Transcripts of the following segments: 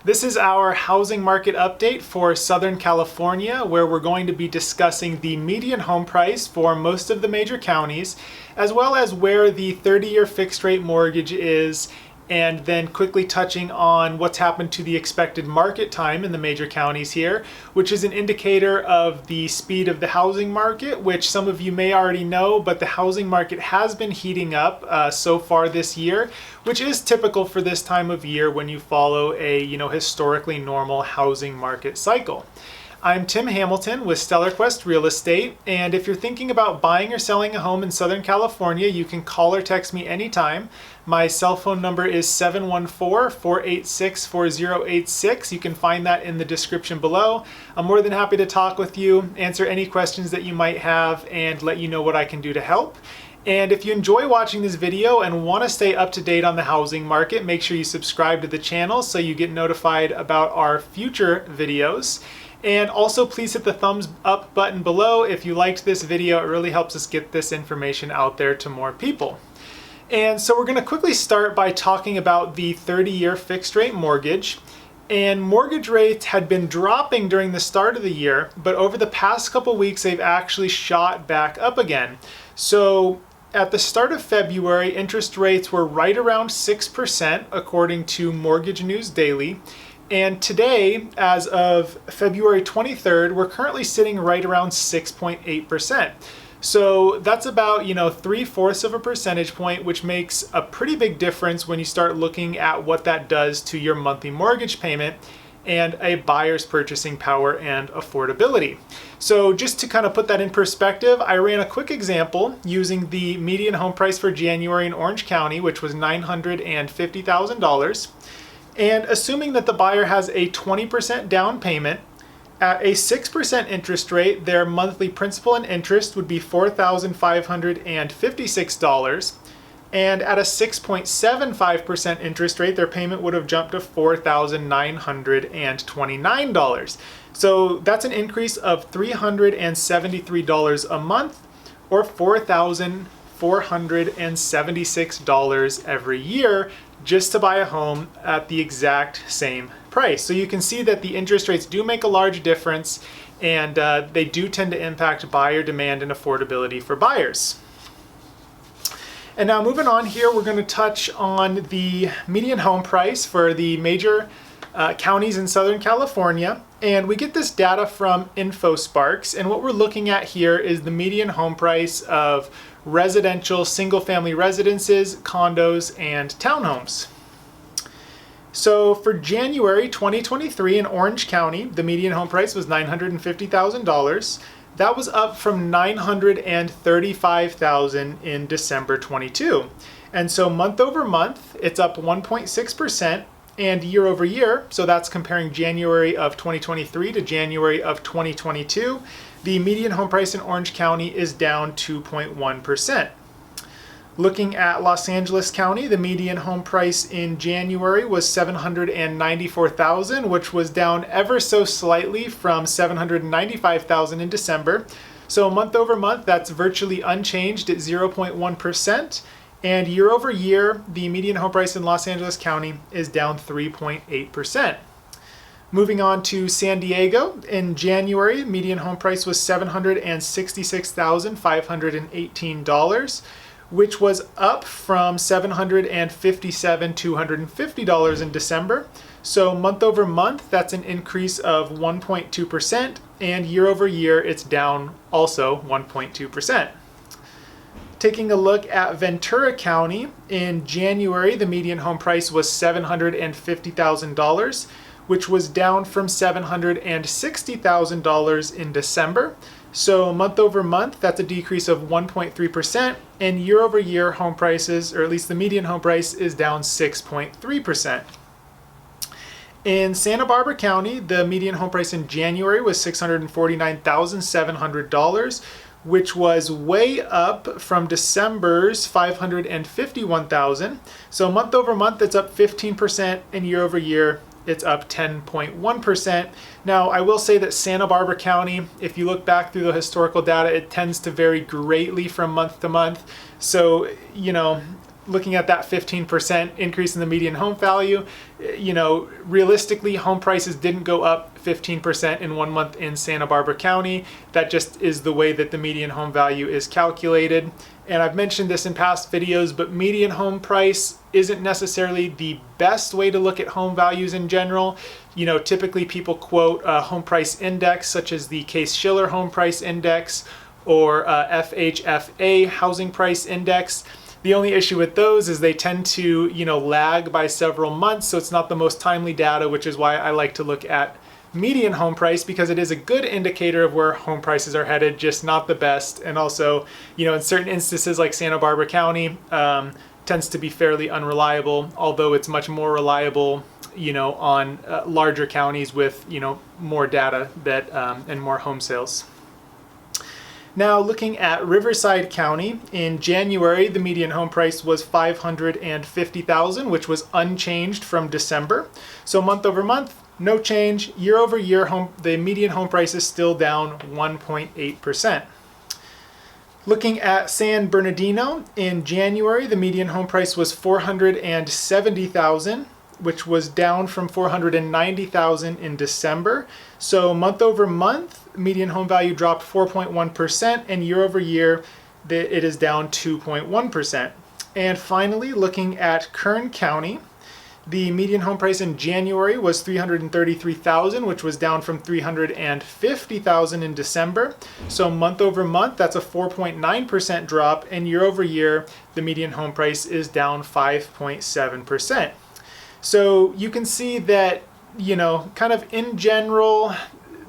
This is our housing market update for Southern California, where we're going to be discussing the median home price for most of the major counties, as well as where the 30-year fixed rate mortgage is, and then quickly touching on what's happened to the expected market time in the major counties here, which is an indicator of the speed of the housing market, which some of you may already know, but the housing market has been heating up so far this year, which is typical for this time of year when you follow a historically normal housing market cycle. I'm Tim Hamilton with StellarQuest Real Estate, and if you're thinking about buying or selling a home in Southern California, you can call or text me anytime. My cell phone number is 714-486-4086. You can find that in the description below. I'm more than happy to talk with you, answer any questions that you might have, and let you know what I can do to help. And if you enjoy watching this video and want to stay up to date on the housing market, make sure you subscribe to the channel so you get notified about our future videos. And also please hit the thumbs up button below if you liked this video. It really helps us get this information out there to more people. And so we're going to quickly start by talking about the 30-year fixed rate mortgage. And mortgage rates had been dropping during the start of the year, but over the past couple weeks they've actually shot back up again. So at the start of February, interest rates were right around 6% according to Mortgage News Daily. And today, as of February 23rd, we're currently sitting right around 6.8%. So that's about, 3/4 of a percentage point, which makes a pretty big difference when you start looking at what that does to your monthly mortgage payment and a buyer's purchasing power and affordability. So just to kind of put that in perspective, I ran a quick example using the median home price for January in Orange County, which was $950,000. And assuming that the buyer has a 20% down payment, at a 6% interest rate, their monthly principal and interest would be $4,556. And at a 6.75% interest rate, their payment would have jumped to $4,929. So that's an increase of $373 a month, or $4,476 every year, just to buy a home at the exact same price. So you can see that the interest rates do make a large difference, and they do tend to impact buyer demand and affordability for buyers. And now moving on here, we're going to touch on the median home price for the major counties in Southern California. And we get this data from InfoSparks, and what we're looking at here is the median home price of residential single-family residences, condos, and townhomes. So for January 2023 in Orange County, the median home price was $950,000. That was up from $935,000 in December 22. And so month over month, it's up 1.6%. And year over year, so that's comparing January of 2023 to January of 2022, the median home price in Orange County is down 2.1%. Looking at Los Angeles County, the median home price in January was $794,000, which was down ever so slightly from $795,000 in December. So month over month, that's virtually unchanged at 0.1%. And year over year, the median home price in Los Angeles County is down 3.8%. Moving on to San Diego, in January, median home price was $766,518, which was up from $757,250 in December. So month over month, that's an increase of 1.2%, and year over year, it's down also 1.2%. Taking a look at Ventura County, in January, the median home price was $750,000, which was down from $760,000 in December. So month over month, that's a decrease of 1.3%, and year over year home prices, or at least the median home price, is down 6.3%. In Santa Barbara County, the median home price in January was $649,700, which was way up from December's $551,000. So month over month, it's up 15%, and year over year, it's up 10.1%. Now, I will say that Santa Barbara County, if you look back through the historical data, it tends to vary greatly from month to month. So, looking at that 15% increase in the median home value, realistically, home prices didn't go up 15% in 1 month in Santa Barbara County. That just is the way that the median home value is calculated. And I've mentioned this in past videos, but median home price isn't necessarily the best way to look at home values in general. Typically people quote a home price index such as the Case-Shiller Home Price Index or FHFA Housing Price Index. The only issue with those is they tend to, lag by several months, so it's not the most timely data, which is why I like to look at median home price, because it is a good indicator of where home prices are headed, just not the best. And also, in certain instances like Santa Barbara County, tends to be fairly unreliable, although it's much more reliable, on larger counties with, more data that and more home sales. Now, looking at Riverside County, in January, the median home price was $550,000, which was unchanged from December. So month over month, no change. Year over year, the median home price is still down 1.8%. Looking at San Bernardino, in January, the median home price was $470,000, which was down from $490,000 in December. So month over month, median home value dropped 4.1%, and year over year, it is down 2.1%. And finally, looking at Kern County, the median home price in January was $333,000, which was down from $350,000 in December. So month over month, that's a 4.9% drop, and year over year, the median home price is down 5.7%. So you can see that, kind of in general,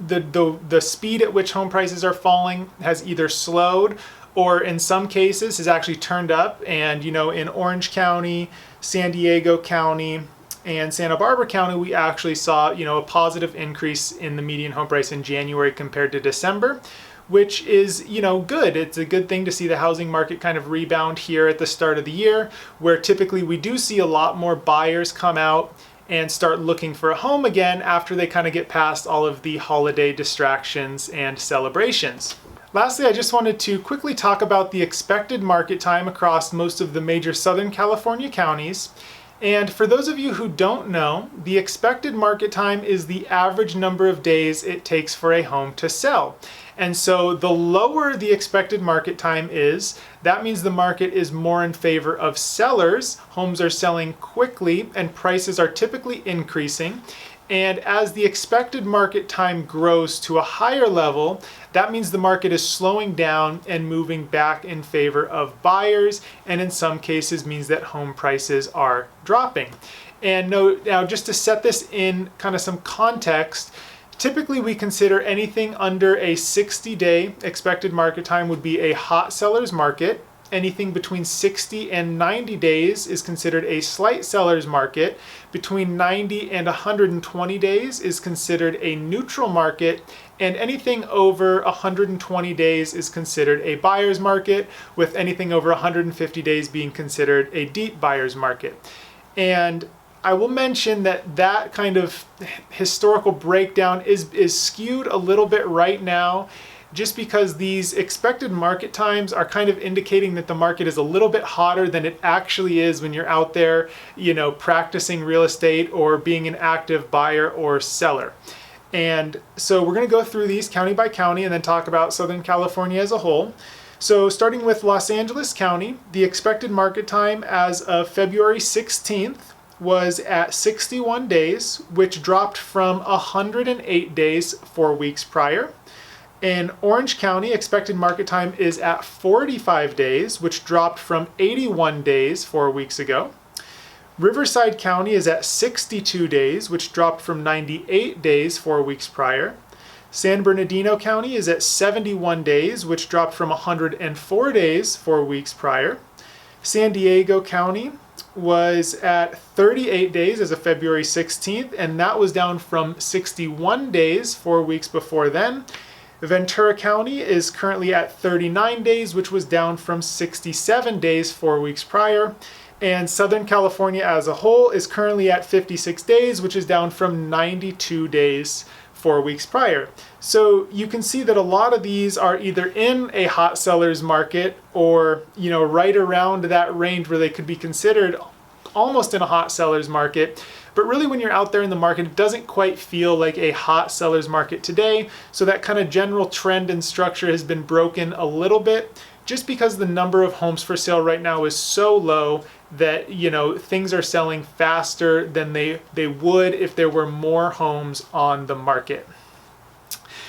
the speed at which home prices are falling has either slowed or in some cases has actually turned up. And, in Orange County, San Diego County, and Santa Barbara County, we actually saw, a positive increase in the median home price in January compared to December, which is, good. It's a good thing to see the housing market kind of rebound here at the start of the year, where typically we do see a lot more buyers come out and start looking for a home again after they kind of get past all of the holiday distractions and celebrations. Lastly, I just wanted to quickly talk about the expected market time across most of the major Southern California counties. And for those of you who don't know, the expected market time is the average number of days it takes for a home to sell. And so the lower the expected market time is, that means the market is more in favor of sellers. Homes are selling quickly and prices are typically increasing. And as the expected market time grows to a higher level, that means the market is slowing down and moving back in favor of buyers, and in some cases means that home prices are dropping. And now just to set this in kind of some context, typically we consider anything under a 60-day expected market time would be a hot seller's market. Anything between 60 and 90 days is considered a slight seller's market. Between 90 and 120 days is considered a neutral market. And anything over 120 days is considered a buyer's market, with anything over 150 days being considered a deep buyer's market. And I will mention that kind of historical breakdown is skewed a little bit right now, just because these expected market times are kind of indicating that the market is a little bit hotter than it actually is when you're out there, practicing real estate or being an active buyer or seller. And so we're going to go through these county by county and then talk about Southern California as a whole. So starting with Los Angeles County, the expected market time as of February 16th was at 61 days, which dropped from 108 days 4 weeks prior. In Orange County, expected market time is at 45 days, which dropped from 81 days 4 weeks ago. Riverside County is at 62 days, which dropped from 98 days 4 weeks prior. San Bernardino County is at 71 days, which dropped from 104 days 4 weeks prior. San Diego County was at 38 days as of February 16th, and that was down from 61 days 4 weeks before then. Ventura County is currently at 39 days, which was down from 67 days 4 weeks prior. And Southern California as a whole is currently at 56 days, which is down from 92 days 4 weeks prior. So you can see that a lot of these are either in a hot seller's market or, right around that range where they could be considered almost in a hot seller's market. But really when you're out there in the market, it doesn't quite feel like a hot seller's market today. So that kind of general trend and structure has been broken a little bit just because the number of homes for sale right now is so low that, things are selling faster than they would if there were more homes on the market.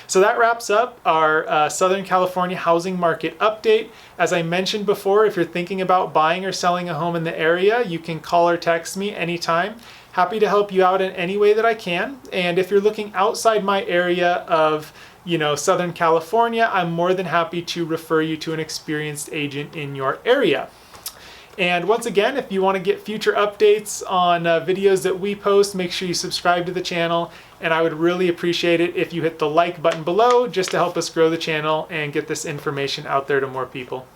So that wraps up our Southern California housing market update. As I mentioned before, if you're thinking about buying or selling a home in the area, you can call or text me anytime. Happy to help you out in any way that I can. And if you're looking outside my area of Southern California, I'm more than happy to refer you to an experienced agent in your area. And once again, if you want to get future updates on videos that we post, make sure you subscribe to the channel. And I would really appreciate it if you hit the like button below just to help us grow the channel and get this information out there to more people.